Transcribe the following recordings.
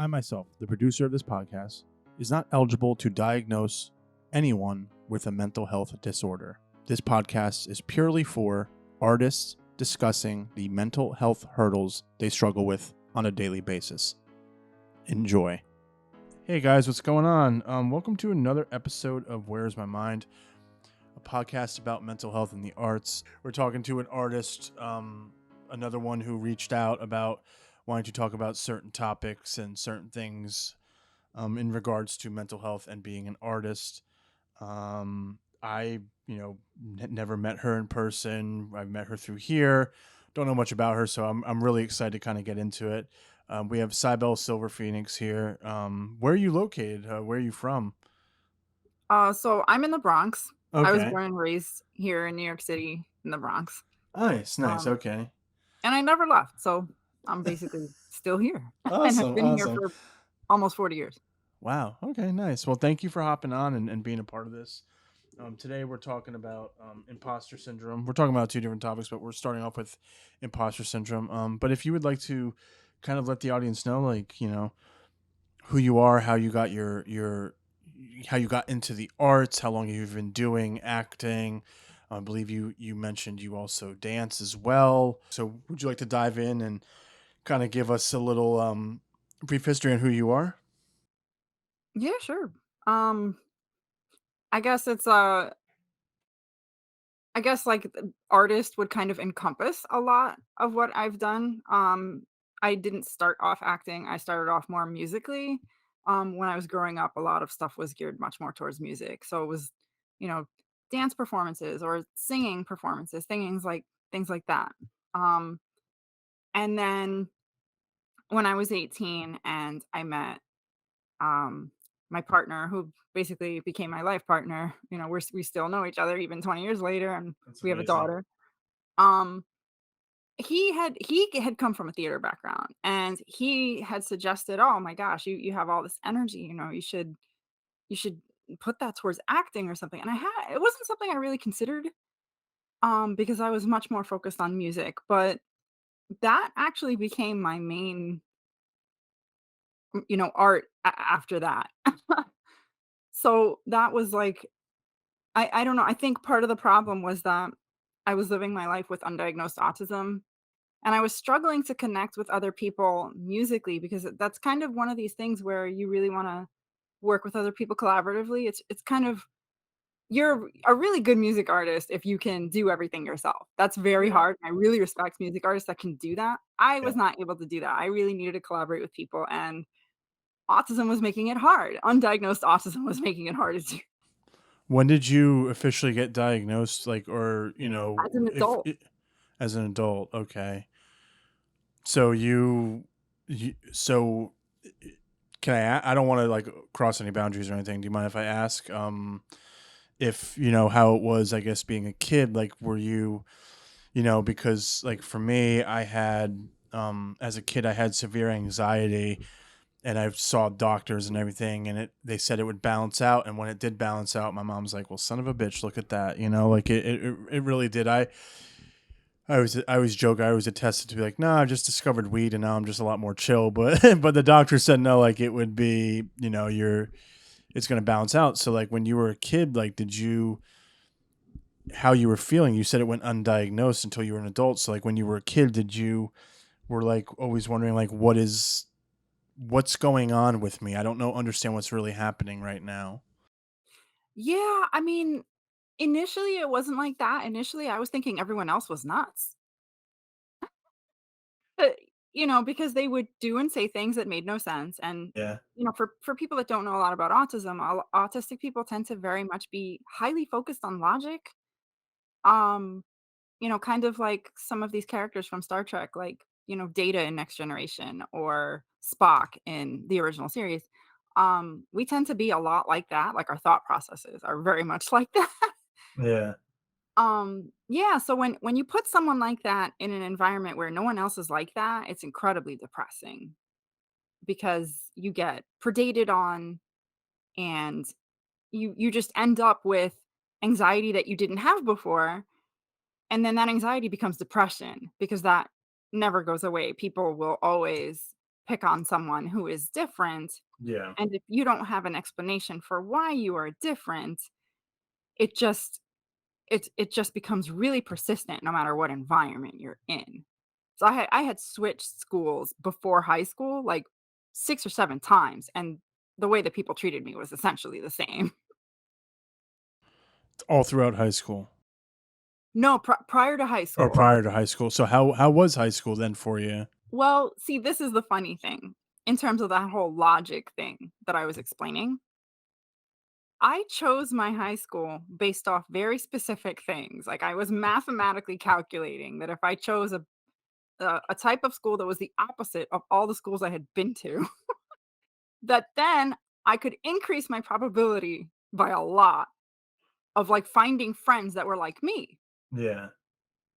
I myself, the producer of this podcast, is not eligible to diagnose anyone with a mental health disorder. This podcast is purely for artists discussing the mental health hurdles they struggle with on a daily basis. Enjoy. Hey guys, what's going on? Welcome to another episode of Where's My Mind, a podcast about mental health and the arts. We're talking to an artist, another one who reached out about wanting to talk about certain topics and certain things in regards to mental health and being an artist. I, never met her in person. I've met her through here. Don't know much about her, so I'm really excited to kind of get into it. We have Sybelle Silverpheniox here. Where are you located? Where are you from? So I'm in the Bronx. I was Okay. born and raised here in New York City in the Bronx. Nice. Um, Okay. and I never left, so I'm basically still here and have Awesome. been here Awesome. for almost 40 years. Wow. Okay, nice. Well, thank you for hopping on and being a part of this. Today we're talking about imposter syndrome. We're talking about two different topics, but we're starting off with imposter syndrome. But if you would like to kind of let the audience know, like, who you are, how you got how you got into the arts, how long you've been doing acting. I believe you mentioned you also dance as well. So would you like to dive in and kind of give us a little brief history on who you are? Yeah, sure. Um, I guess I guess like artist would kind of encompass a lot of what I've done. I didn't start off acting. I started off more musically. When I was growing up, a lot of stuff was geared much more towards music. So it was, you know, dance performances or singing performances, things like that. Um, and then when I was 18 and I met um my partner who basically became my life partner, we still know each other even 20 years later and That's we have a amazing. daughter. Um, he had come from a theater background and he had suggested, "Oh my gosh, you have all this energy, you should put that towards acting or something." And it wasn't something I really considered because I was much more focused on music, but that actually became my main, art after that. So that was like I don't know, I think part of the problem was that I was living my life with undiagnosed autism. And I was struggling to connect with other people musically because that's kind of one of these things where you really wanna work with other people collaboratively. It's kind of you're a really good music artist if you can do everything yourself. That's very Yeah. hard. I really respect music artists that can do that. I Yeah. was not able to do that. I really needed to collaborate with people, and autism was making it hard. Undiagnosed autism was making it hard to do When did you officially get diagnosed? Like, or as an if adult. as an adult? Okay. So so can I don't want to like cross any boundaries or anything. Do you mind if I ask? If how it was, I guess, being a kid. Like, were you, because like for me, I had as a kid, I had severe anxiety and I saw doctors and everything, and they said it would balance out, and when it did balance out, my mom's like, "Well, son of a bitch, look at that," like it really did. I always joke, I always attested to be like, "No, I just discovered weed, and now I'm just a lot more chill," but but the doctor said no, like it would be, it's gonna balance out. So like when you were a kid, like did you how you were feeling? You said it went undiagnosed until you were an adult. So like when you were a kid, did you were like always wondering like what's going on with me? I don't know understand what's really happening right now. Yeah, I mean, initially it wasn't like that. Initially, I was thinking everyone else was nuts. But, because they would do and say things that made no sense, and, Yeah. for people that don't know a lot about autism, autistic people tend to very much be highly focused on logic, um, kind of like some of these characters from Star Trek, like, Data in Next Generation or Spock in the original series. We tend to be a lot like that, like, our thought processes are very much like that. Yeah. Yeah, so when you put someone like that in an environment where no one else is like that, it's incredibly depressing because you get predated on and you just end up with anxiety that you didn't have before, and then that anxiety becomes depression because that never goes away. People will always pick on someone who is different, Yeah. and if you don't have an explanation for why you are different, it just it just becomes really persistent no matter what environment you're in. So I had switched schools before high school, like 6 or 7 times, and the way that people treated me was essentially the same. All throughout high school No, prior to high or school. prior to high school. So how was high school then for you? Well, see, this is the funny thing in terms of that whole logic thing that I was explaining. I chose my high school based off very specific things. Like I was mathematically calculating that if I chose a type of school that was the opposite of all the schools I had been to, that then I could increase my probability by a lot of like finding friends that were like me. Yeah.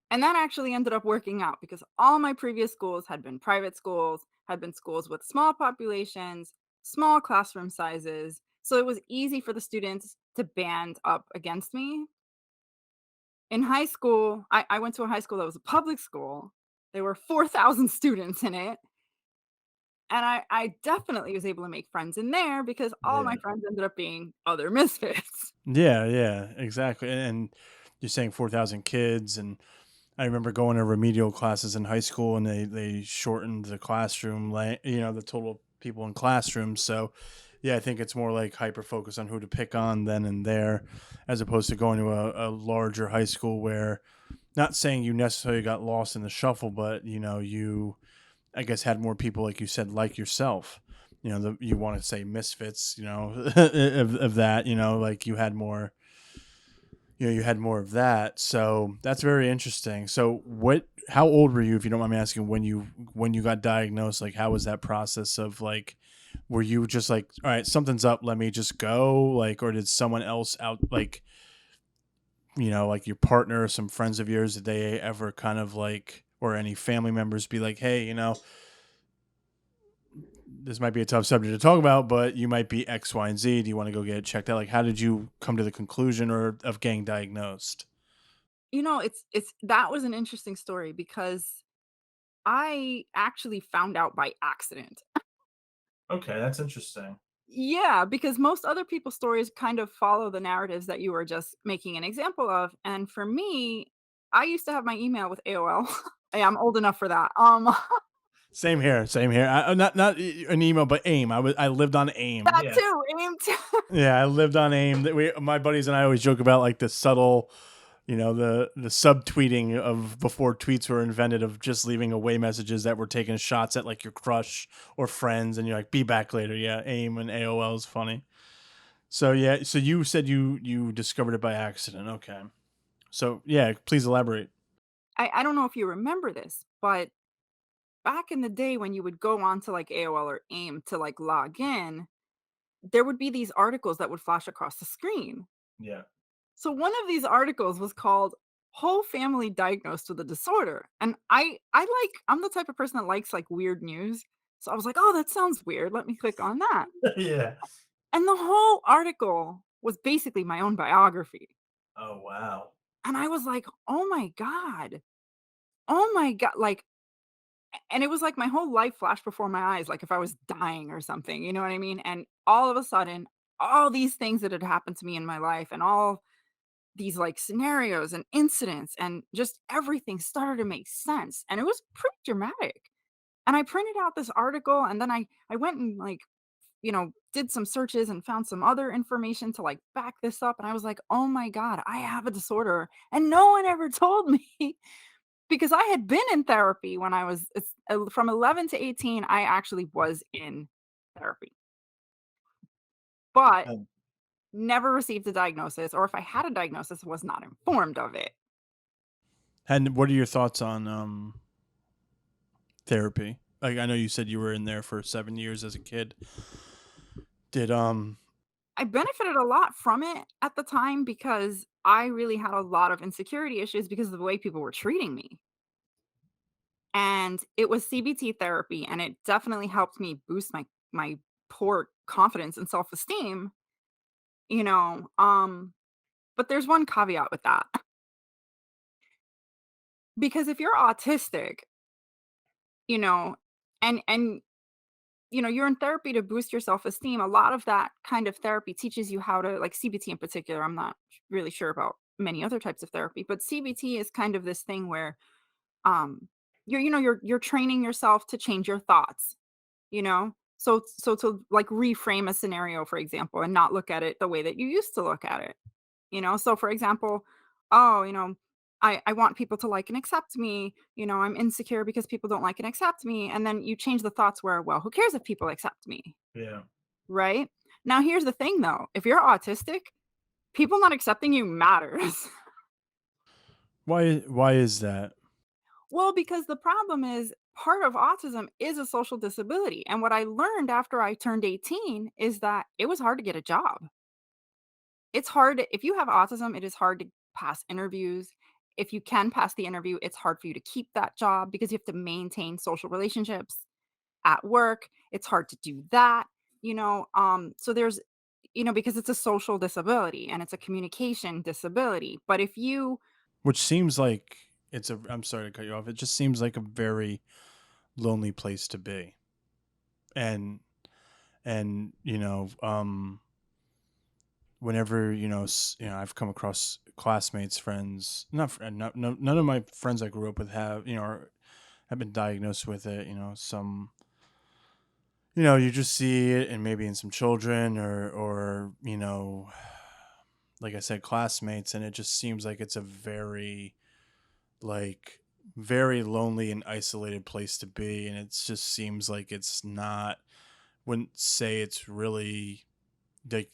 And that actually ended up working out because all my previous schools had been private schools, had been schools with small populations, small classroom sizes. So it was easy for the students to band up against me. In high school, I went to a high school that was a public school. There were 4,000 students in it. And I definitely was able to make friends in there because all Yeah. my friends ended up being other misfits. Yeah, yeah, exactly. And you're saying 4,000 kids, and I remember going to remedial classes in high school, and they shortened the classroom, the total people in classrooms. So, yeah, I think it's more like hyper focus on who to pick on then and there, as opposed to going to a larger high school where, not saying you necessarily got lost in the shuffle, but you I guess had more people like you said, like yourself. You want to say misfits, of that, like you had more of that. So that's very interesting. So how old were you, if you don't mind me asking, when you got diagnosed? Like, how was that process of like, were you just like, all right, something's up, let me just go, like, or did someone else out, like, like your partner or some friends of yours, did they ever kind of like, or any family members be like, hey, this might be a tough subject to talk about, but you might be X, Y, and Z. Do you want to go get it checked out? Like, how did you come to the conclusion or of getting diagnosed? It's that was an interesting story because I actually found out by accident. Okay, that's interesting. Yeah, because most other people's stories kind of follow the narratives that you were just making an example of, and for me, I used to have my email with AOL. Yeah, I'm old enough for that. Same here. Same here. Not an email, but AIM. I lived on AIM. That Yeah. too, AIM too. Yeah, I lived on AIM. That my buddies and I always joke about like the subtle, the subtweeting of before tweets were invented, of just leaving away messages that were taking shots at like your crush or friends, and you're like, be back later. Yeah, AIM and AOL is funny. So yeah, so you said you discovered it by accident. Okay. So yeah, please elaborate. I don't know if you remember this, but back in the day when you would go on to like AOL or AIM to like log in, there would be these articles that would flash across the screen. Yeah. So one of these articles was called "Whole Family Diagnosed with a Disorder," and I'm the type of person that likes like weird news. So I was like, "Oh, that sounds weird. Let me click on that." Yeah. And the whole article was basically my own biography. Oh wow. And I was like, "Oh my god. Oh my god." Like, and it was like my whole life flashed before my eyes, like if I was dying or something, you know what I mean? And all of a sudden, all these things that had happened to me in my life and all these like scenarios and incidents and just everything started to make sense. And it was pretty dramatic. And I printed out this article and then I went and like, did some searches and found some other information to like back this up. And I was like, oh my God, I have a disorder. And no one ever told me because I had been in therapy when from 11 to 18. I actually was in therapy, but Um, never received a diagnosis, or if I had a diagnosis, was not informed of it. And what are your thoughts on therapy? Like, I know you said you were in there for 7 years as a kid. Did I benefited a lot from it at the time because I really had a lot of insecurity issues because of the way people were treating me. And it was CBT therapy and it definitely helped me boost my poor confidence and self-esteem, you know. But there's one caveat with that. Because if you're autistic, you know, and you're in therapy to boost your self-esteem. A lot of that kind of therapy teaches you how to, like CBT in particular, I'm not really sure about many other types of therapy, but CBT is kind of this thing where um you're training yourself to change your thoughts, so to like reframe a scenario, for example, and not look at it the way that you used to look at it. So for example, oh, I want people to like and accept me. I'm insecure because people don't like and accept me. And then you change the thoughts where, well, who cares if people accept me? Yeah. Right? Now, here's the thing though. If you're autistic, people not accepting you matters. Why is that? Well, because the problem is part of autism is a social disability. And what I learned after I turned 18 is that it was hard to get a job. It's hard if you have autism, it is hard to pass interviews. If you can pass the interview, it's hard for you to keep that job because you have to maintain social relationships at work. It's hard to do that, so there's because it's a social disability and it's a communication disability. But if you Which seems like I'm sorry to cut you off. It just seems like a very lonely place to be. And whenever I've come across classmates, friends, not friend, no, none of my friends I grew up with have or have been diagnosed with it. Some you just see it, and maybe in some children, or like I said, classmates, and it just seems like it's a very like very lonely and isolated place to be, and it just seems like it's not. Wouldn't say it's really like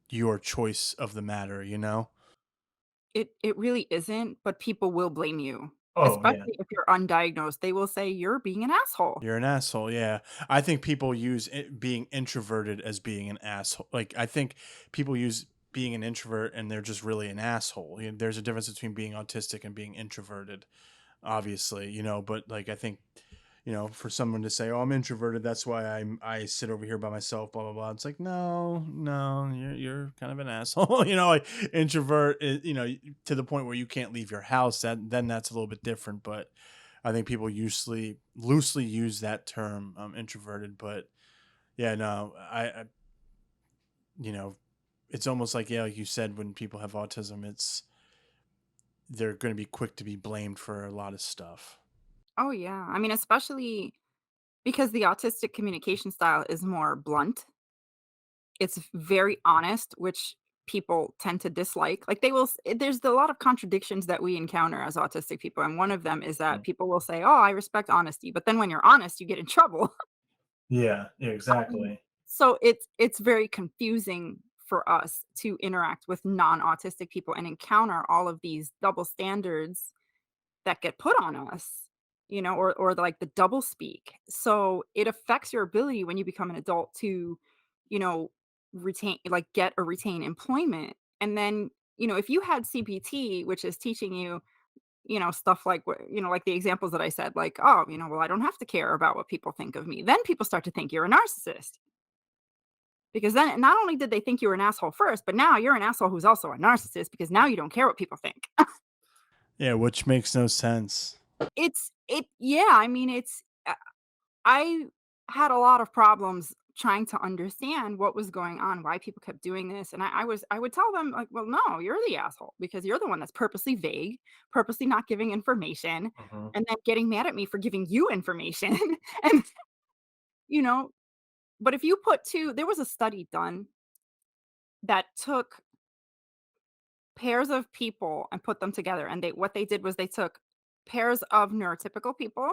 your choice of the matter, you know? it really isn't, but people will blame you, Oh, yeah. especially if you're undiagnosed. They will say you're being an asshole. You're an asshole. Yeah. I think people use being introverted as being an asshole. Like, I think people use being an introvert and they're just really an asshole. There's a difference between being autistic and being introverted, obviously, but like, I think, for someone to say, "Oh, I'm introverted. That's why I sit over here by myself." Blah blah blah. It's like, no, no, you're kind of an asshole. Like introvert. To the point where you can't leave your house. Then that's a little bit different. But I think people usually loosely use that term, introverted. But yeah, no, you know, it's almost like, yeah, like you said, when people have autism, they're going to be quick to be blamed for a lot of stuff. Oh, yeah. I mean, especially because the autistic communication style is more blunt. It's very honest, which people tend to dislike. Like, there's a lot of contradictions that we encounter as autistic people, and one of them is that people will say, "Oh, I respect honesty," but then when you're honest, you get in trouble. Yeah, yeah, Um, exactly. so it's very confusing for us to interact with non-autistic people and encounter all of these double standards that get put on us, or like the double speak. So it affects your ability when you become an adult to, you know, get or retain employment. And then, if you had CPT, which is teaching you, stuff like what, like the examples that I said, like, oh, well, I don't have to care about what people think of me. Then people start to think you're a narcissist. Because then not only did they think you were an asshole first, but now you're an asshole who's also a narcissist because now you don't care what people think. Yeah, which makes no sense. Yeah, I mean, I had a lot of problems trying to understand what was going on, why people kept doing this, and I would tell them like, "Well, no, you're the asshole because you're the one that's purposely vague, purposely not giving information, Mhm. and then getting mad at me for giving you information." And you know, but if you put two, there was a study done that took pairs of people and put them together, and what they did was they took pairs of neurotypical people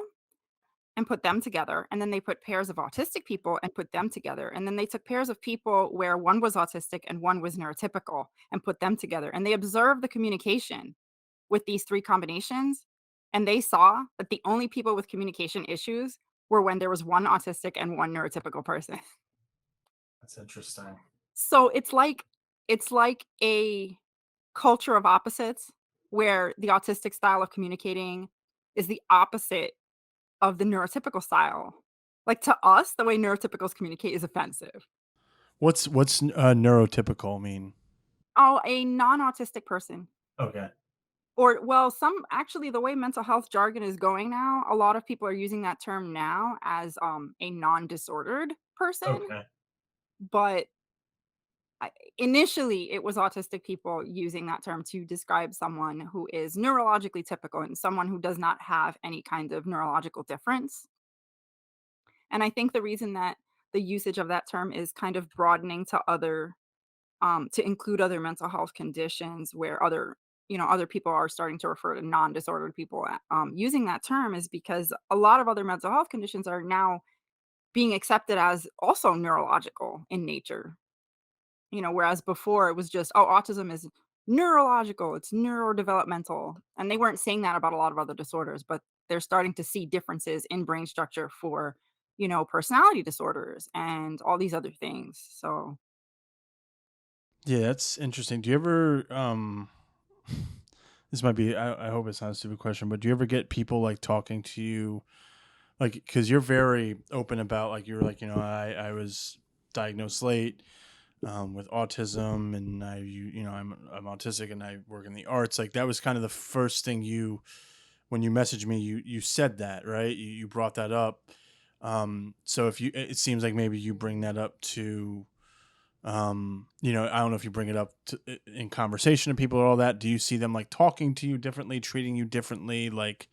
and put them together, and then they put pairs of autistic people and put them together, and then they took pairs of people where one was autistic and one was neurotypical and put them together, and they observed the communication with these 3 combinations, and they saw that the only people with communication issues were when there was one autistic and one neurotypical person. That's interesting. So it's like a culture of opposites where the autistic style of communicating is the opposite of the neurotypical style. Like, to us, the way neurotypicals communicate is offensive. What's neurotypical mean? Oh, a non-autistic person. Okay. Or well, some actually, the way mental health jargon is going now, a lot of people are using that term now as, a non-disordered person, Okay. but I initially, it was autistic people using that term to describe someone who is neurologically typical and someone who does not have any kind of neurological difference, and I think the reason that the usage of that term is kind of broadening to include other mental health conditions where other people are starting to refer to non-disordered people, using that term is because a lot of other mental health conditions are now being accepted as also neurological in nature. Whereas before it was just, "Oh, autism is neurological, it's neurodevelopmental," and they weren't saying that about a lot of other disorders, but they're starting to see differences in brain structure for, personality disorders and all these other things, so Yeah, that's interesting. Do you ever this might be I hope it's not a stupid question, but do you ever get people like talking to you like because you're very open about like you're like, I was diagnosed late with autism and I'm autistic and I work in the arts. Like that was kind of the first thing you when you messaged me, you said that, right? You brought that up. So if you it seems like maybe you bring that up to I don't know if you bring it up in conversation to people or all that. Do you see them like talking to you differently, treating you differently, like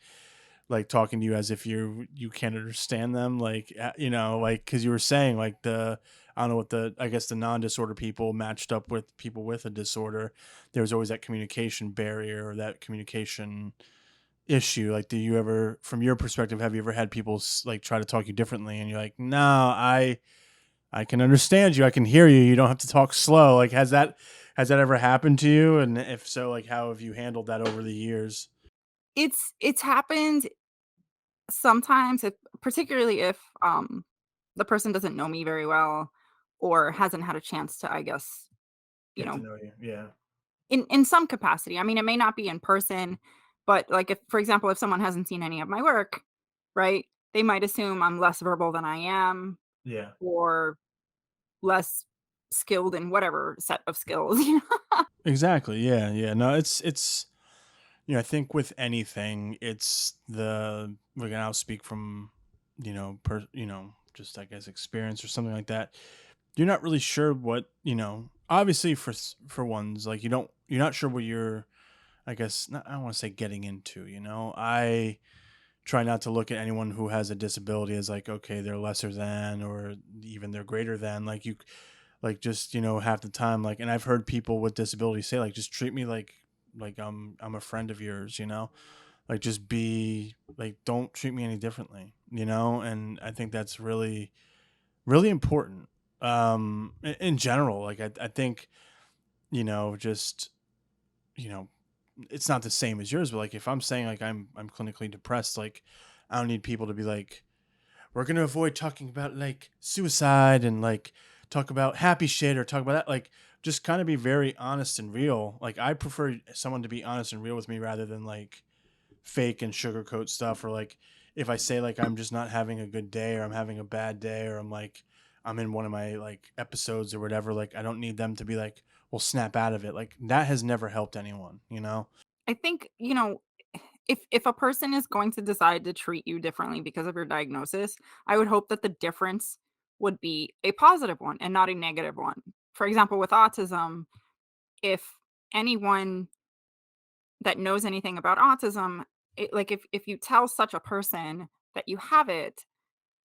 talking to you as if you can't understand them, like like because you were saying like the I don't know what the I guess the non-disorder people matched up with people with a disorder. There's always that communication barrier or that communication issue. Like, do you ever, from your perspective, have you ever had people like try to talk you differently, and you're like, no, I can understand you. I can hear you. You don't have to talk slow. Like, has that ever happened to you? And if so, like, how have you handled that over the years? it's happened sometimes, particularly if, the person doesn't know me very well or hasn't had a chance to, I guess, you Get to know, know you. Yeah. in some capacity. I mean, it may not be in person, but, like, if for example, if someone hasn't seen any of my work, right, they might assume I'm less verbal than I am Yeah. or less skilled in whatever set of skills, Exactly. Yeah. Yeah. No, it's I think with anything, it's the like, and I'll speak from just I guess experience or something like that. You're not really sure what obviously for ones like you're not sure what you're I guess not, I don't want to say getting into. I try not to look at anyone who has a disability as like, okay, they're lesser than or even they're greater than. Like you like just half the time, like, and I've heard people with disabilities say like, just treat me like I'm a friend of yours, like just be like, don't treat me any differently, and I think that's really really important in general. Like I think just you know it's not the same as yours, but like if I'm saying like I'm clinically depressed, like I don't need people to be like, we're gonna avoid talking about like suicide and like talk about happy shit or talk about that. Like just kind of be very honest and real. Like I prefer someone to be honest and real with me rather than like fake and sugarcoat stuff, or like if I say like I'm just not having a good day or I'm having a bad day or I'm like I'm in one of my like episodes or whatever, like I don't need them to be like, well, snap out of it. Like that has never helped anyone. I think, if a person is going to decide to treat you differently because of your diagnosis, I would hope that the difference would be a positive one and not a negative one. For example, with autism, if anyone that knows anything about autism, like if you tell such a person that you have it,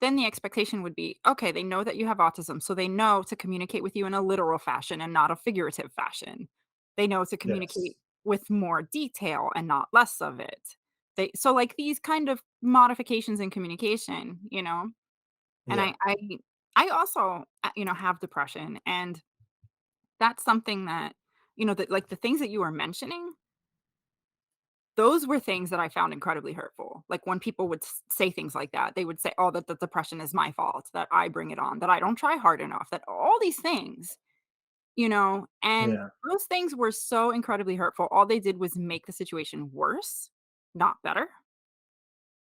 then the expectation would be, okay, they know that you have autism, so they know to communicate with you in a literal fashion and not a figurative fashion. They know to communicate Yes. with more detail and not less of it. So like these kind of modifications in communication, and Yeah. I also have depression, and that's something that that like the things that you were mentioning, those were things that I found incredibly hurtful. Like when people would say things like that, they would say, "Oh, that the depression is my fault, that I bring it on, that I don't try hard enough, that all these things, and Yeah. those things were so incredibly hurtful. All they did was make the situation worse, not better.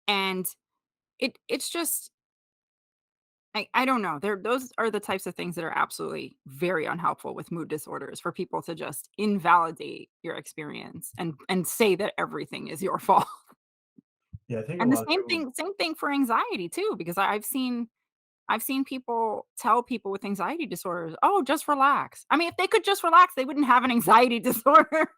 And it's just I don't know. Those are the types of things that are absolutely very unhelpful with mood disorders for people to just invalidate your experience and say that everything is your fault. Yeah, I think a And the lot of people. same thing for anxiety too, because I've seen people tell people with anxiety disorders, "Oh, just relax." I mean, if they could just relax, they wouldn't have an anxiety disorder.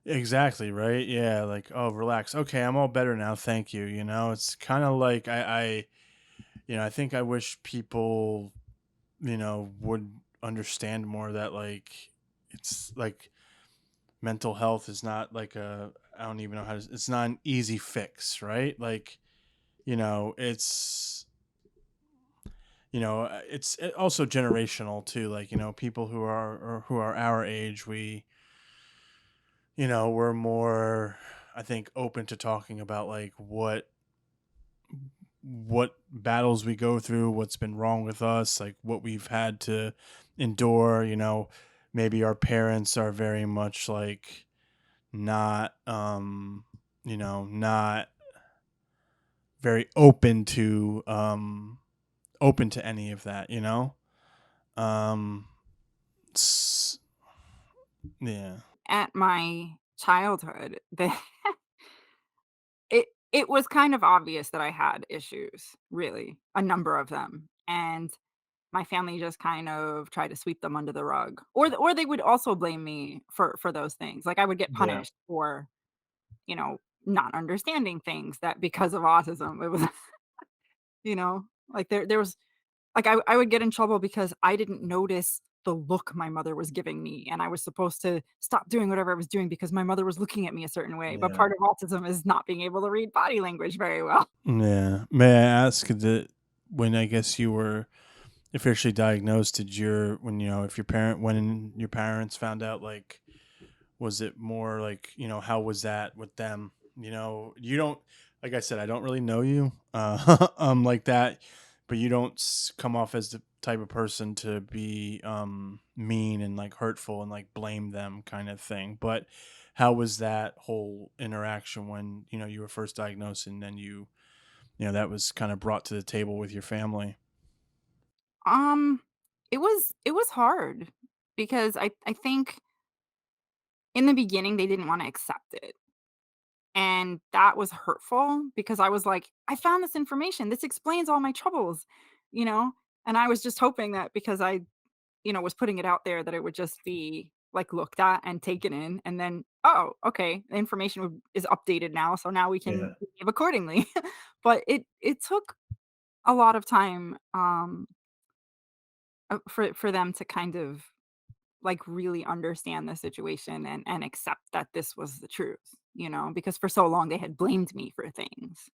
Exactly, right? Yeah, like, oh, relax. Okay, I'm all better now. Thank you. You know, it's kind of like I think I wish people, would understand more that like it's like mental health is not like I don't even know how to, it's not an easy fix, right? Like, it's it's also generational too. Like, people who are or who are our age, we're more, I think, open to talking about like what battles we go through, what's been wrong with us, like what we've had to endure. Maybe our parents are very much like not not very open to any of that, um s- yeah. At my childhood, it was kind of obvious that I had issues, really, a number of them, and my family just kind of tried to sweep them under the rug, or they would also blame me for those things. Like, I would get Yeah. punished for, you know, not understanding things that because of autism, it was, like there was like I would get in trouble because I didn't notice the look my mother was giving me, and I was supposed to stop doing whatever I was doing because my mother was looking at me a certain way, but Yeah. part of autism is not being able to read body language very well. Yeah. May I ask that when I guess you were officially diagnosed, did your when if when your parents found out, like, was it more like, how was that with them? You don't, like I said, I don't really know you like that, but you don't come off as the type of person to be mean and like hurtful and like blame them kind of thing. But how was that whole interaction when, you were first diagnosed and then that was kind of brought to the table with your family? Um, it was hard because I think in the beginning they didn't wanna accept it, and that was hurtful because I was like, "I found this information, this explains all my troubles," you know? And I was just hoping that because I, was putting it out there that it would just be, like, looked at and taken in, and then, "Oh, okay, the information is updated now, so now we can Yeah. behave accordingly." But it took a lot of time, for them to kind of, like, really understand the situation and accept that this was the truth, because for so long they had blamed me for things,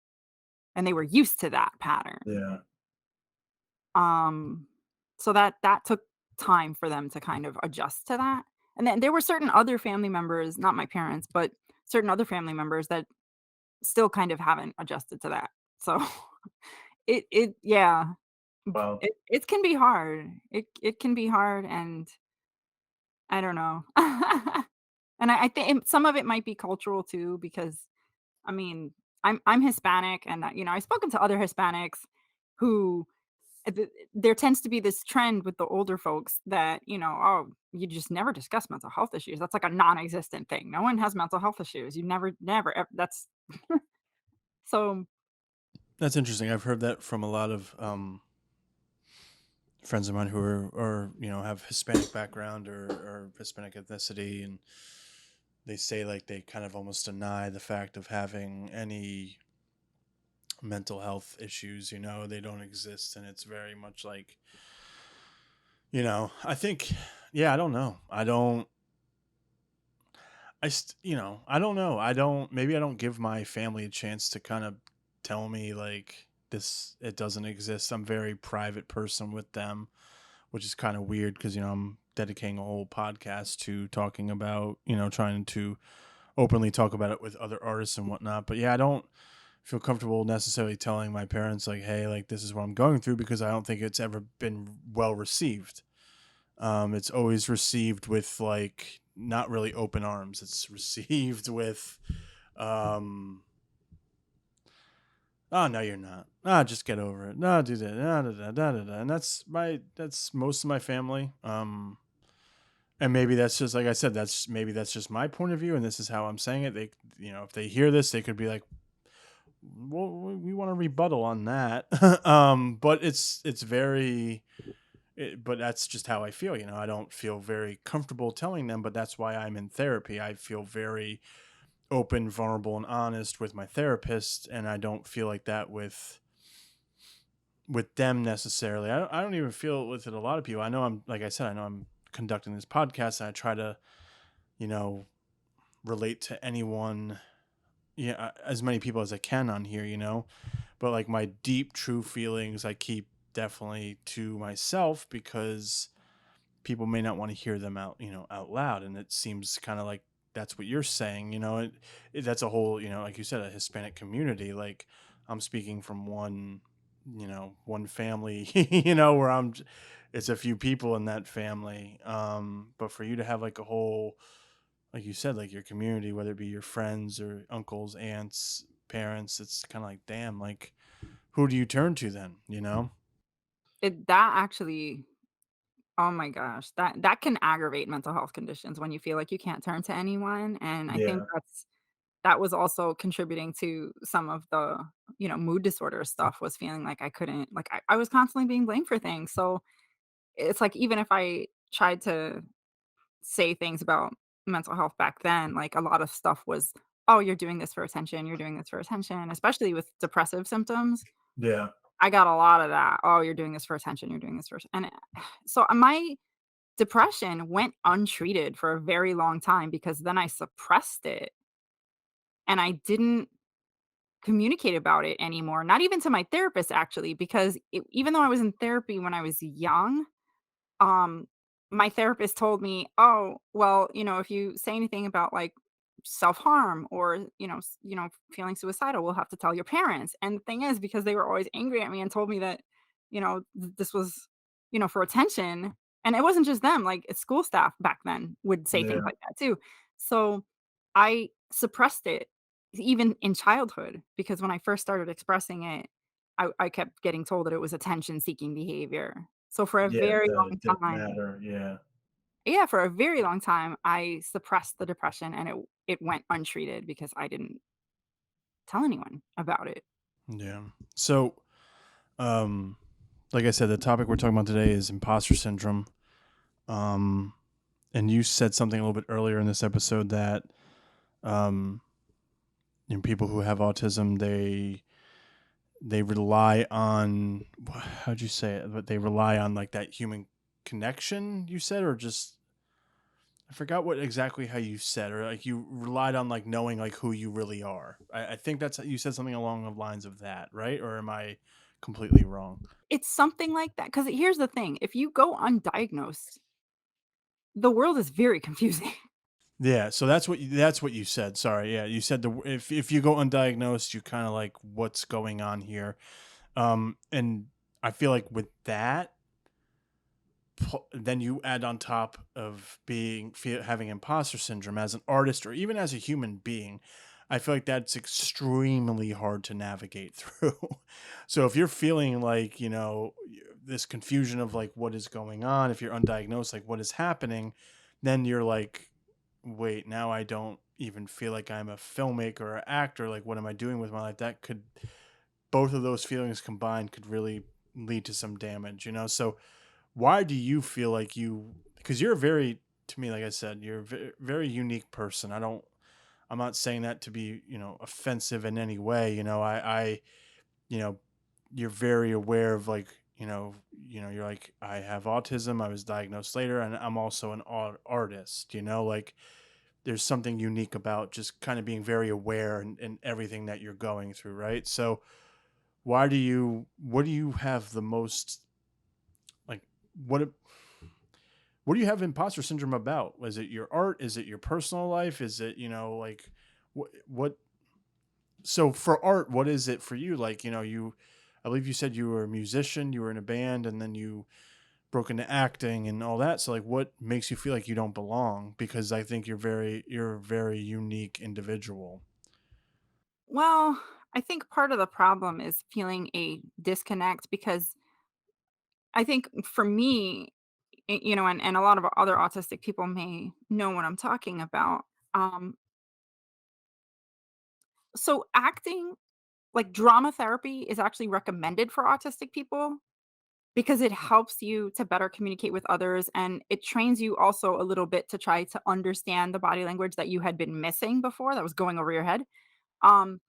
and they were used to that pattern. Yeah. Um, so that took time for them to kind of adjust to that, and then there were certain other family members, not my parents, but certain other family members that still kind of haven't adjusted to that. So, it yeah, Well, it can be hard. It can be hard, and I don't know. And I think some of it might be cultural too, because I mean, I'm Hispanic, and I've spoken to other Hispanics who there tends to be this trend with the older folks that oh, you just never discuss mental health issues. That's like a non-existent thing. No one has mental health issues. You never. That's so. that's interesting. I've heard that from a lot of friends of mine who are have Hispanic background or Hispanic ethnicity, and they say like they kind of almost deny the fact of having any mental health issues. They don't exist, and it's very much like, I think, yeah, I don't know. I don't know. Maybe I don't give my family a chance to kind of tell me like this, it doesn't exist. I'm a very private person with them, which is kind of weird because, I'm dedicating a whole podcast to talking about, trying to openly talk about it with other artists and whatnot. But yeah, I don't feel comfortable necessarily telling my parents like, hey, like this is what I'm going through, because I don't think it's ever been well received. It's always received with like not really open arms. It's received with, um, Oh no, you're not. Ah, just get over it. No, do that. Da, da, da, da, da, da. And that's most of my family. And maybe that's just like I said. That's just my point of view, and this is how I'm saying it. They, if they hear this, they could be like, "Well, we want to rebuttal on that." But it's very. But that's just how I feel. I don't feel very comfortable telling them, but that's why I'm in therapy. I feel very open, vulnerable, and honest with my therapist, and I don't feel like that with them necessarily. I don't even feel it with it a lot of people. I know I'm like I said, I know I'm conducting this podcast and I try to, you know, relate to anyone, yeah, as many people as I can on here. But like my deep true feelings I keep definitely to myself because people may not want to hear them out loud, and it seems kind of like that's what you're saying. That's a whole, like you said, a Hispanic community. Like I'm speaking from one family, where it's a few people in that family. But for you to have like a whole, like you said, like your community, whether it be your friends or uncles, aunts, parents, it's kind of like, damn, like who do you turn to then? That actually, oh my gosh, that can aggravate mental health conditions when you feel like you can't turn to anyone, and I think Yeah. that was also contributing to some of the, mood disorder stuff, was feeling like I couldn't, like, I was constantly being blamed for things. So it's like, even if I tried to say things about mental health back then, like, a lot of stuff was, "Oh, you're doing this for attention, you're doing this for attention," especially with depressive symptoms. Yeah. I got a lot of that, "Oh, you're doing this for attention, you're doing this for," and so my depression went untreated for a very long time because then I suppressed it, and I didn't communicate about it anymore, not even to my therapist, actually, because even though I was in therapy when I was young, um, my therapist told me, "Oh, well, if you say anything about, like, self-harm or, feeling suicidal, we'll have to tell your parents." And the thing is, because they were always angry at me and told me that, this was, for attention, and it wasn't just them, like, school staff back then would say things Yeah. like that too. So, I suppressed it even in childhood, because when I first started expressing it, I kept getting told that it was attention-seeking behavior. So for a Yeah, very that it long didn't time, matter. Yeah. yeah, for a very long time, I suppressed the depression, and it went untreated because I didn't tell anyone about it. Yeah. So, um, like I said, the topic we're talking about today is imposter syndrome. Um, and you said something a little bit earlier in this episode that, um, people who have autism, they rely on, how'd you say it? But they rely on like that human connection. You said, or just I forgot what exactly how you said, or like you relied on like knowing like who you really are. I think that's you said something along the lines of that, right? Or am I completely wrong? It's something like that, because here's the thing, if you go undiagnosed, the world is very confusing. Yeah, so that's what you said. Sorry, yeah, you said if you go undiagnosed, you kind of like what's going on here, and I feel like with that, then you add on top of having imposter syndrome as an artist or even as a human being. I feel like that's extremely hard to navigate through. So if you're feeling like this confusion of like what is going on, if you're undiagnosed, like what is happening, then you're like, wait, now I don't even feel like I'm a filmmaker or actor. Like, what am I doing with my life? That could Both of those feelings combined could really lead to some damage. So why do you feel like because you're a very, to me, like I said, you're a very unique person. I'm not saying that to be, offensive in any way. You know, you're very aware of like, you're like, I have autism. I was diagnosed later, and I'm also an artist, like there's something unique about just kind of being very aware and everything that you're going through. Right. So what do you have the most, like, what what do you have imposter syndrome about? Was it your art? Is it your personal life? Is it, like what so for art, what is it for you? Like, I believe you said you were a musician, you were in a band, and then you broke into acting and all that. So like what makes you feel like you don't belong? Because I think you're a very unique individual. Well, I think part of the problem is feeling a disconnect because I think for me, and a lot of other autistic people may know what I'm talking about. Um, so acting, like drama therapy, is actually recommended for autistic people because it helps you to better communicate with others and it trains you also a little bit to try to understand the body language that you had been missing before that was going over your head. Um,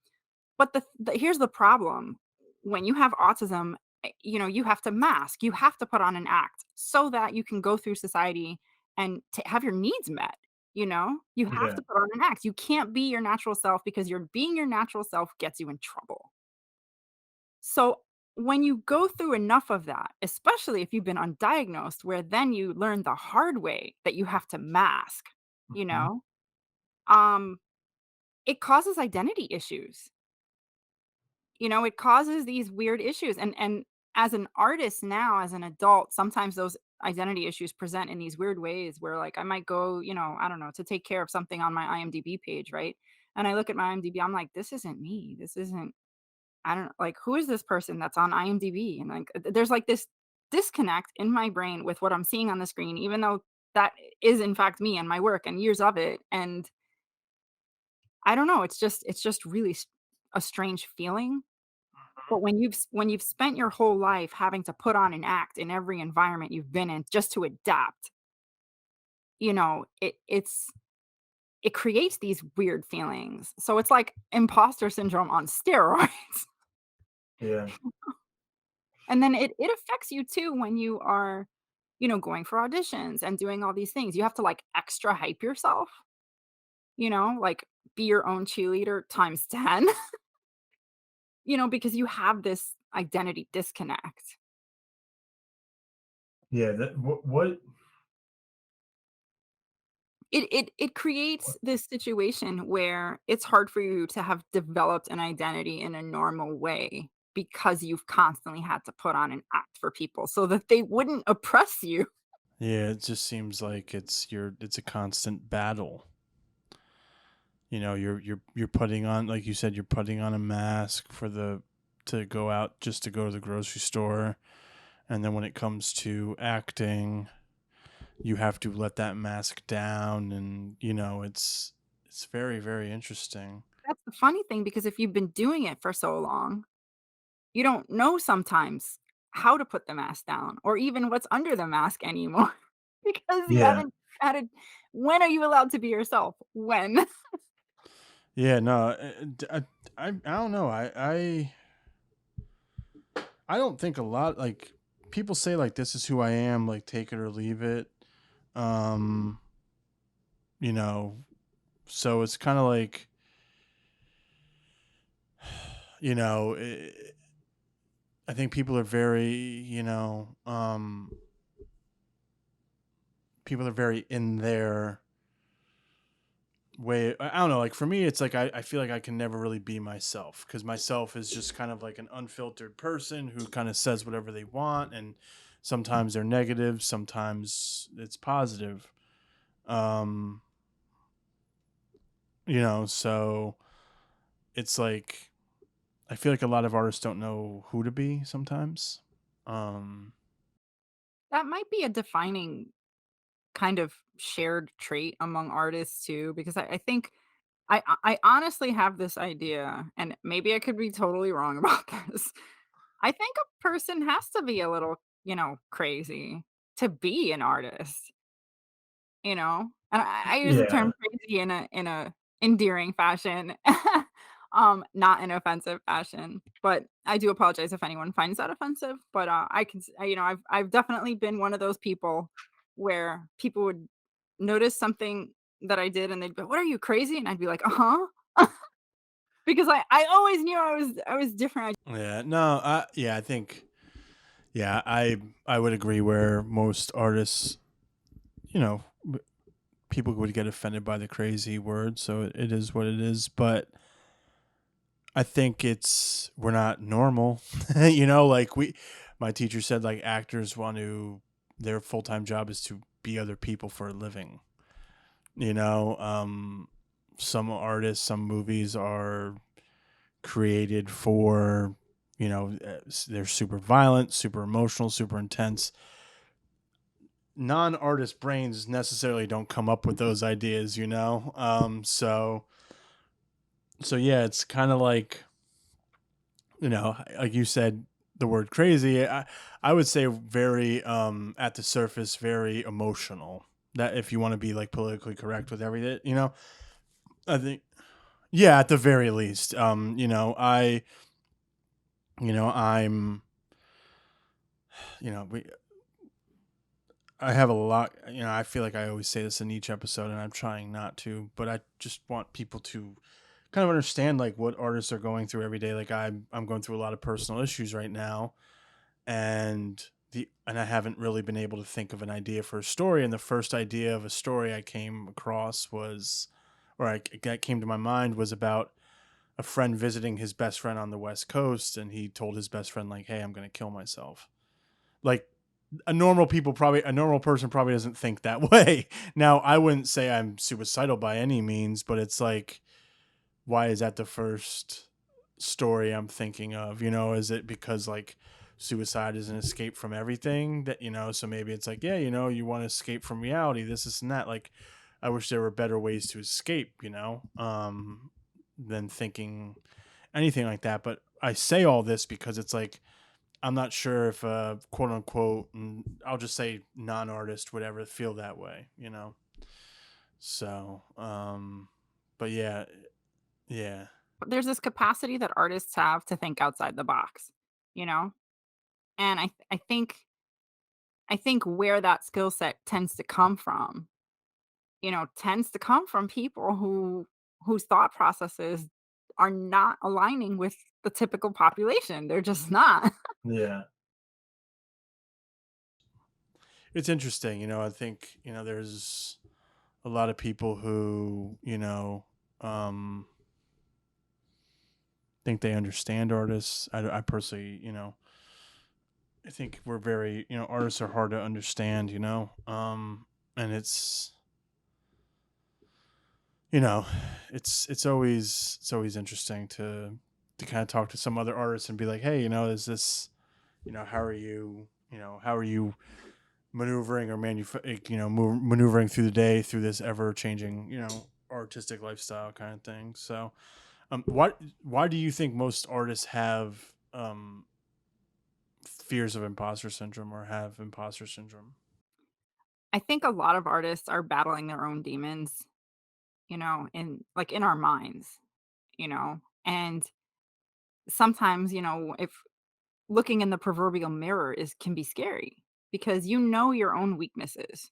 But here's the problem. When you have autism, you have to mask, you have to put on an act so that you can go through society and to have your needs met, you know? You have Yeah. to put on an act. You can't be your natural self because being your natural self gets you in trouble. So, when you go through enough of that, especially if you've been undiagnosed, where then you learn the hard way that you have to mask, you Mhm. know, um, it causes identity issues. It causes these weird issues, and as an artist now, as an adult, sometimes those identity issues present in these weird ways where, like, I might go, I don't know, to take care of something on my IMDb page, right? And I look at my IMDb, I'm like, "This isn't me. This isn't I don't like, who is this person that's on IMDb?" And, like, there's, like, this disconnect in my brain with what I'm seeing on the screen, even though that is, in fact, me and my work and years of it, and I don't know, it's just really a strange feeling. But when you've spent your whole life having to put on an act in every environment you've been in just to adapt, it creates these weird feelings. So it's like imposter syndrome on steroids. Yeah. And then it affects you too when you are, going for auditions and doing all these things. You have to like extra hype yourself, like be your own cheerleader times 10, because you have this identity disconnect. Yeah. That what It creates this situation where it's hard for you to have developed an identity in a normal way because you've constantly had to put on an act for people so that they wouldn't oppress you. Yeah, it just seems like it's a constant battle. You're putting on, like you said, you're putting on a mask to go out, just to go to the grocery store, and then when it comes to acting, you have to let that mask down, and it's very, very interesting. That's the funny thing because if you've been doing it for so long, you don't know sometimes how to put the mask down or even what's under the mask anymore because you Yeah. haven't had it. When are you allowed to be yourself? When? Yeah, no, I don't know. I don't think a lot, like, people say like this is who I am, like take it or leave it. Um, you know, so it's kind of like, you know, I think people are very, people are very in their way. I don't know, like for me it's like I feel like I can never really be myself because myself is just kind of like an unfiltered person who kind of says whatever they want, and sometimes they're negative, sometimes it's positive. um so it's like I feel like a lot of artists don't know who to be sometimes. um That might be a defining kind of shared trait among artists too, because I think I honestly have this idea, and maybe I could be totally wrong about this. I think a person has to be a little, crazy to be an artist, And I use the Yeah. term crazy in a endearing fashion, not an offensive fashion. But I do apologize if anyone finds that offensive. But I can, I've definitely been one of those people where people would notice something that I did and they'd go, "What are you crazy?" And I'd be like, "Uh-huh." Because I always knew I was different. Yeah, no, I think, yeah, I would agree where most artists, you know, people would get offended by the crazy word, so it is what it is. But I think we're not normal. Like my teacher said, like actors want to, their full time job is to be other people for a living. You know, some artists, some movies are created for, they're super violent, super emotional, super intense. Non-artist brains necessarily don't come up with those ideas, so yeah, it's kind of like, like you said, the word crazy. I would say very, at the surface, very emotional. That, if you want to be like politically correct with everything, I think, yeah, at the very least, I'm, we, I have a lot, I feel like I always say this in each episode, and I'm trying not to, but I just want people to kind of understand like what artists are going through every day. Like I'm going through a lot of personal issues right now, and I haven't really been able to think of an idea for a story. And the first idea of a story I came across was, that came to my mind, was about a friend visiting his best friend on the West Coast, and he told his best friend like, "Hey, I'm going to kill myself." Like, a normal person probably doesn't think that way. Now, I wouldn't say I'm suicidal by any means, but it's like, why is that the first story I'm thinking of? Is it because like suicide is an escape from everything that, so maybe it's like, yeah, you want to escape from reality, this and that. Like, I wish there were better ways to escape, than thinking anything like that. But I say all this because it's like, I'm not sure if quote unquote, I'll just say non-artist would ever feel that way, So, but yeah, yeah. There's this capacity that artists have to think outside the box, you know? And I think where that skill set tends to come from, tends to come from people whose thought processes are not aligning with the typical population. They're just not. Yeah. It's interesting, I think, there's a lot of people who, think they understand artists. I personally, I think we're very, artists are hard to understand, and you know, it's always interesting to kind of talk to some other artists and be like, hey, is this, how are you maneuvering or maneuvering through the day through this ever changing, artistic lifestyle kind of thing. So, why do you think most artists have fears of imposter syndrome or have imposter syndrome? I think a lot of artists are battling their own demons, in our minds, and sometimes, if looking in the proverbial mirror is can be scary because you know your own weaknesses.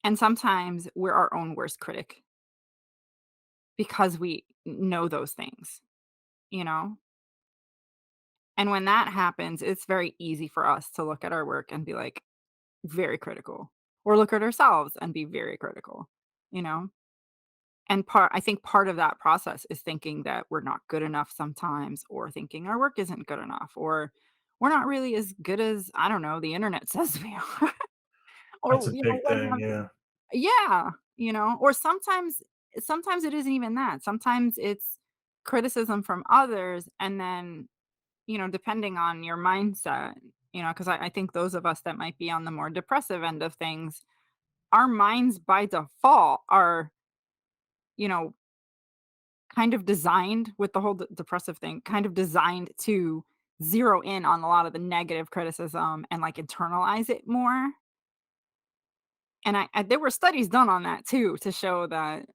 And sometimes we're our own worst critic because we know those things, you know? And when that happens, it's very easy for us to look at our work and be like very critical, or look at ourselves and be very critical, you know? And I think part of that process is thinking that we're not good enough sometimes, or thinking our work isn't good enough, or we're not really as good as, I don't know, the internet says we are. That's Or, a big thing, whatever. yeah. Yeah, or sometimes it isn't even that. Sometimes it's criticism from others, and then, depending on your mindset, because I think those of us that might be on the more depressive end of things, our minds by default are, you know, kind of designed with the whole depressive thing, kind of designed to zero in on a lot of the negative criticism and like internalize it more. And there were studies done on that too, to show that,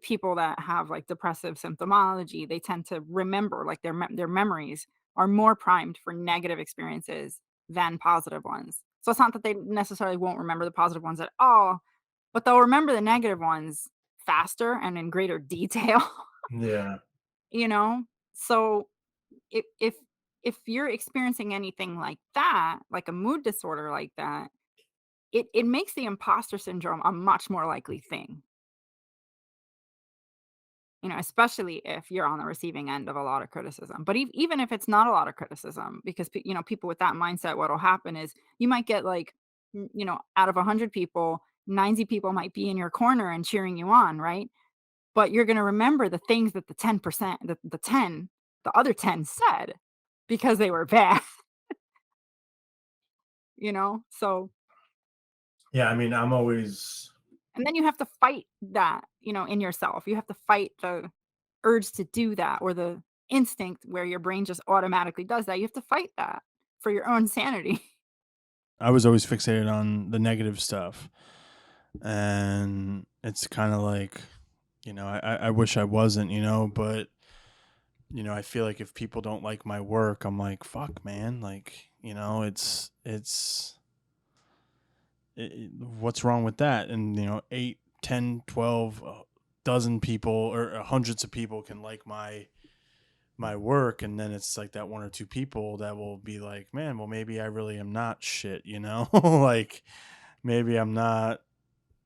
people that have like depressive symptomology, they tend to remember like their memories are more primed for negative experiences than positive ones. So it's not that they necessarily won't remember the positive ones at all, but they'll remember the negative ones faster and in greater detail, Yeah. you know? So if you're experiencing anything like that, like a mood disorder like that, it makes the imposter syndrome a much more likely thing, especially if you're on the receiving end of a lot of criticism. But even if it's not a lot of criticism, because people with that mindset, what'll happen is you might get like, out of 100 people, 90 people might be in your corner and cheering you on, right? but you're gonna remember the things that the 10%, the other 10 said because they were bad, you know? So Yeah, I mean, I'm always and then you have to fight that, in yourself. You have to fight the urge to do that or the instinct where your brain just automatically does that. You have to fight that for your own sanity. I was always fixated on the negative stuff, and it's kind of like, I wish I wasn't, but I feel like if people don't like my work, I'm like, fuck, man, like, what's wrong with that? And 8, 10, 12, dozen people or hundreds of people can like my work, and then it's like that one or two people that will be like, man, well, maybe I really am not shit, like maybe I'm not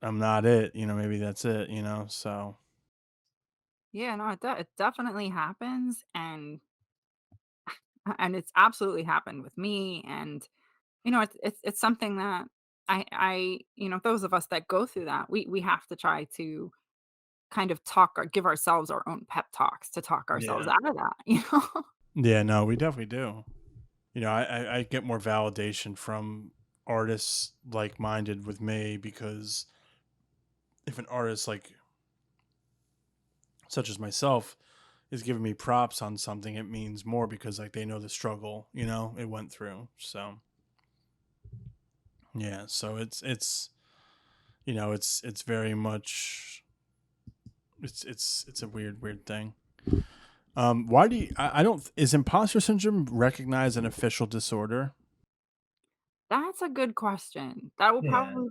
it, maybe that's it, so Yeah, no, it definitely happens, and it's absolutely happened with me, and it's something that those of us that go through that, we have to try to kind of talk or give ourselves our own pep talks to talk ourselves yeah. out of that. Yeah, no, we definitely do. I get more validation from artists like-minded with me, because if an artist like such as myself is giving me props on something, it means more, because like they know the struggle, it went through. So yeah, so it's very much, it's a weird thing. Why do you, I don't, is imposter syndrome recognized an official disorder? That's a good question. That will Yeah. probably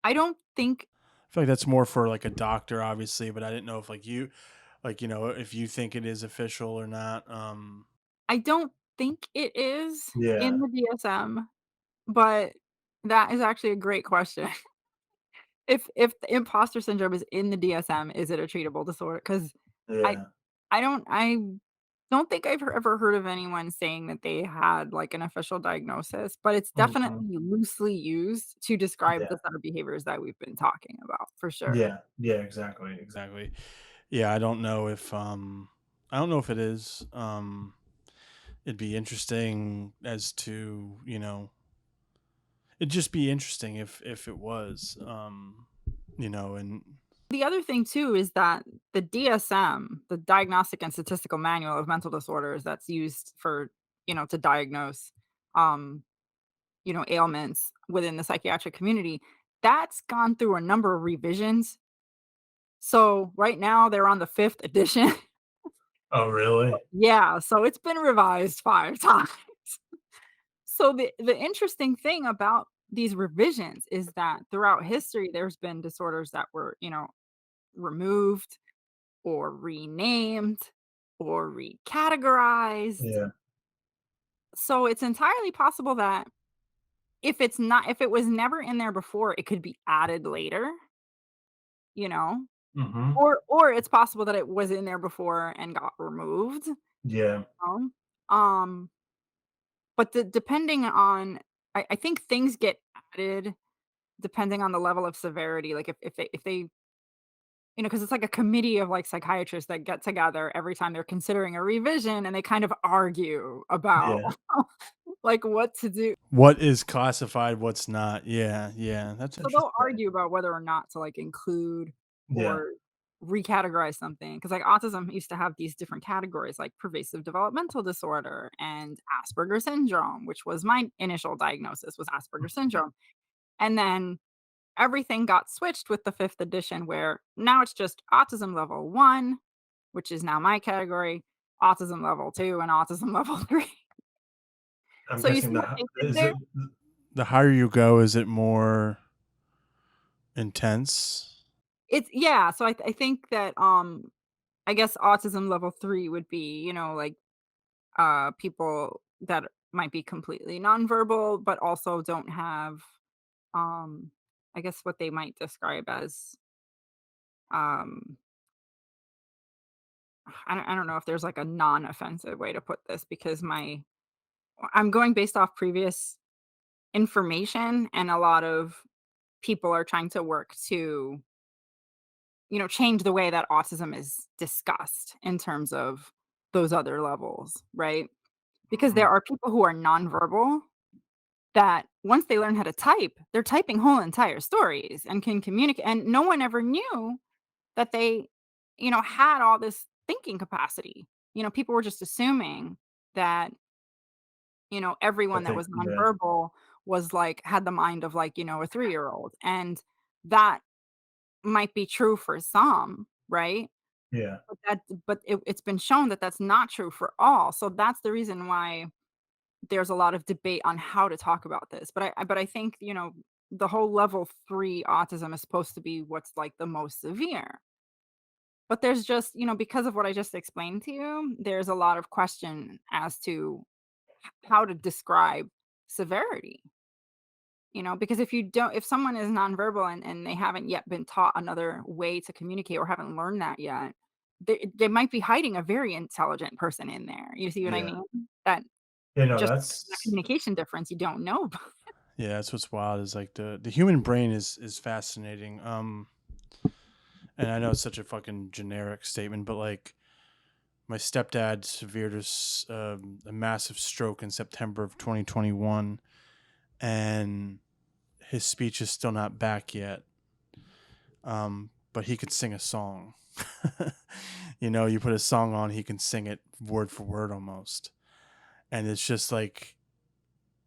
I don't think I feel like that's more for like a doctor, obviously, but I didn't know if like you, like, if you think it is official or not. I don't think it is in Yeah. the DSM, but that is actually a great question. If the imposter syndrome is in the DSM, is it a treatable disorder? Because I Yeah. I don't think I've ever heard of anyone saying that they had, like, an official diagnosis, but it's Mhm. definitely loosely used to describe the Yeah. set of behaviors that we've been talking about, for sure. Yeah. Yeah. Exactly. Yeah. I don't know if it is. It'd be interesting as to, it'd just be interesting if it was, and The other thing too is that the DSM, the Diagnostic and Statistical Manual of Mental Disorders that's used for, to diagnose, um, ailments within the psychiatric community, that's gone through a number of revisions. So right now they're on the 5th edition. oh, really? Yeah, so it's been revised 5 times. So the interesting thing about these revisions is that throughout history, there's been disorders that were, removed or renamed or recategorized. Yeah. So it's entirely possible that if it was never in there before, it could be added later, you know? Hmm. Or it's possible that it was in there before and got removed, Yeah. Um, but depending on I think things get added depending on the level of severity. Like if they because it's like a committee of like psychiatrists that get together every time they're considering a revision and they kind of argue about Yeah. like what to do. What is classified, what's not? Yeah. Yeah. That's So they'll interesting. argue about whether or not to like include Yeah. or recategorize something because like autism used to have these different categories like pervasive developmental disorder and Asperger syndrome, which was my initial diagnosis was Asperger syndrome. And then everything got switched with the 5th edition where now it's just autism level 1, which is now my category, autism level 2, and autism level 3. I'm So you see guessing what they did is there? it the higher you go, is it more intense? It's yeah, so I think that, I guess autism level 3 would be, like, people that might be completely nonverbal, but also don't have, um, I guess what they might describe as, um I don't know if there's, like, a non-offensive way to put this because I'm going based off previous information, and a lot of people are trying to work to change the way that autism is discussed in terms of those other levels, right? Because Mhm. there are people who are nonverbal that once they learn how to type, they're typing whole entire stories and can communicate, and no one ever knew that they, had all this thinking capacity. People were just assuming that, I everyone that think, was yeah, nonverbal was like had the mind of like, a 3-year-old. And that might be true for some, right? yeah, But it's been shown that that's not true for all. So that's the reason why there's a lot of debate on how to talk about this. But I think, the whole level 3 autism is supposed to be what's like the most severe. But there's just, because of what I just explained to you, there's a lot of question as to how to describe severity. Because if someone is nonverbal and they haven't yet been taught another way to communicate or haven't learned that yet, they might be hiding a very intelligent person in there. You see what I yeah. mean? That No, just that that's communication difference you don't know about. yeah. That's what's wild is like the human brain is fascinating. And I know it's such a fucking generic statement, but like my stepdad severed a massive stroke in September of 2021, and his speech is still not back yet. But he could sing a song. You put a song on, he can sing it word for word almost. And it's just like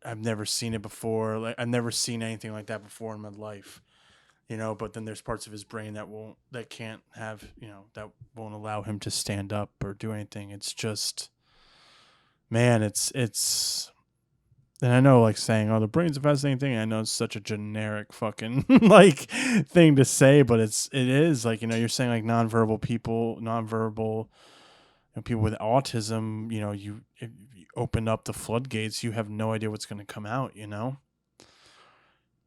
I've never seen it before. Like I've never seen anything like that before in my life. But then there's parts of his brain that can't have, that won't allow him to stand up or do anything. It's just, man, it's and I know, like, saying, "Oh, the brain's a fascinating thing." I know it's such a generic fucking like thing to say, but it is like, you're saying like nonverbal, people with autism. If you open up the floodgates, you have no idea what's going to come out.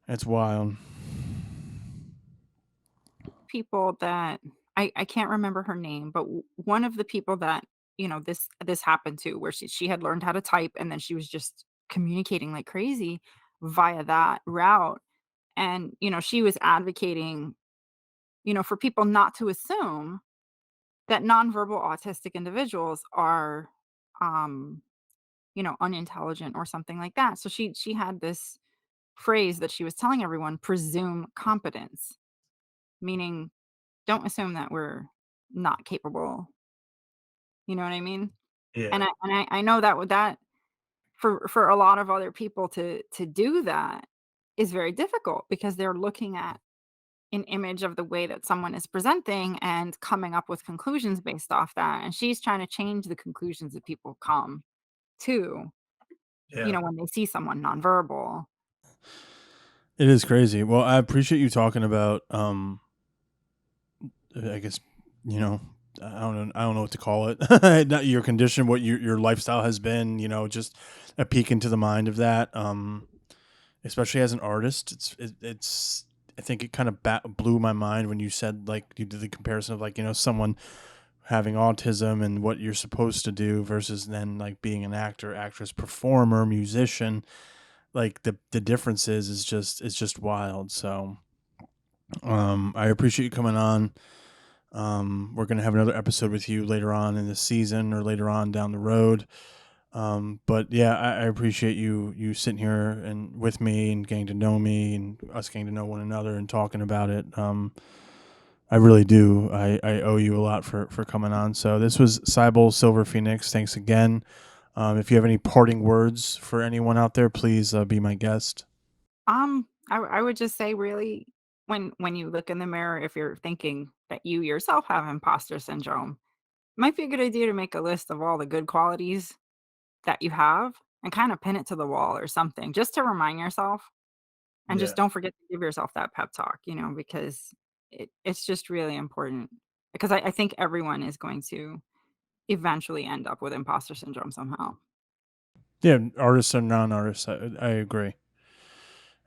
It's wild. People that I can't remember her name, but one of the people that, this happened to, where she had learned how to type and then she was just communicating like crazy via that route. And, she was advocating, for people not to assume that nonverbal autistic individuals are, um, unintelligent or something like that. So she had this phrase that she was telling everyone, presume competence, meaning don't assume that we're not capable. You know what I mean? And Yeah. I know that with that, for a lot of other people to do that is very difficult because they're looking at an image of the way that someone is presenting and coming up with conclusions based off that, and she's trying to change the conclusions that people come to, Yeah. when they see someone nonverbal. It is crazy. Well, I appreciate you talking about I guess, you know, I don't know what to call it. Not your condition, what your lifestyle has been, just a peek into the mind of that. Especially as an artist, it's I think it kind of blew my mind when you said, like, you did the comparison of, like, someone having autism and what you're supposed to do versus then, like, being an actor, actress, performer, musician. Like, the differences is just wild. So I appreciate you coming on. We're gonna have another episode with you later on in the season or later on down the road. But yeah, I appreciate you sitting here and with me and getting to know me and us getting to know one another and talking about it. I really do. I owe you a lot for coming on. So this was Sybelle Silverpheniox. Thanks again. If you have any parting words for anyone out there, please be my guest. I would just say, really, when you look in the mirror, if you're thinking that you yourself have imposter syndrome, might be a good idea to make a list of all the good qualities that you have and kind of pin it to the wall or something just to remind yourself, and just Yeah. don't forget to give yourself that pep talk, because it's just really important, because I think everyone is going to eventually end up with imposter syndrome somehow. Yeah, artists or non-artists. I agree.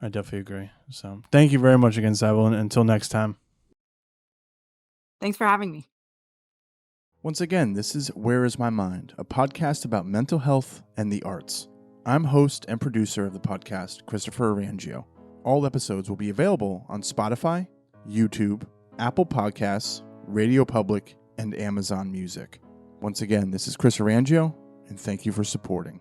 I definitely agree. So thank you very much again, Sybelle, and until next time. Thanks for having me. Once again, this is Where Is My Mind, a podcast about mental health and the arts. I'm host and producer of the podcast, Christopher Orangeo. All episodes will be available on Spotify, YouTube, Apple Podcasts, Radio Public, and Amazon Music. Once again, this is Chris Orangeo, and thank you for supporting.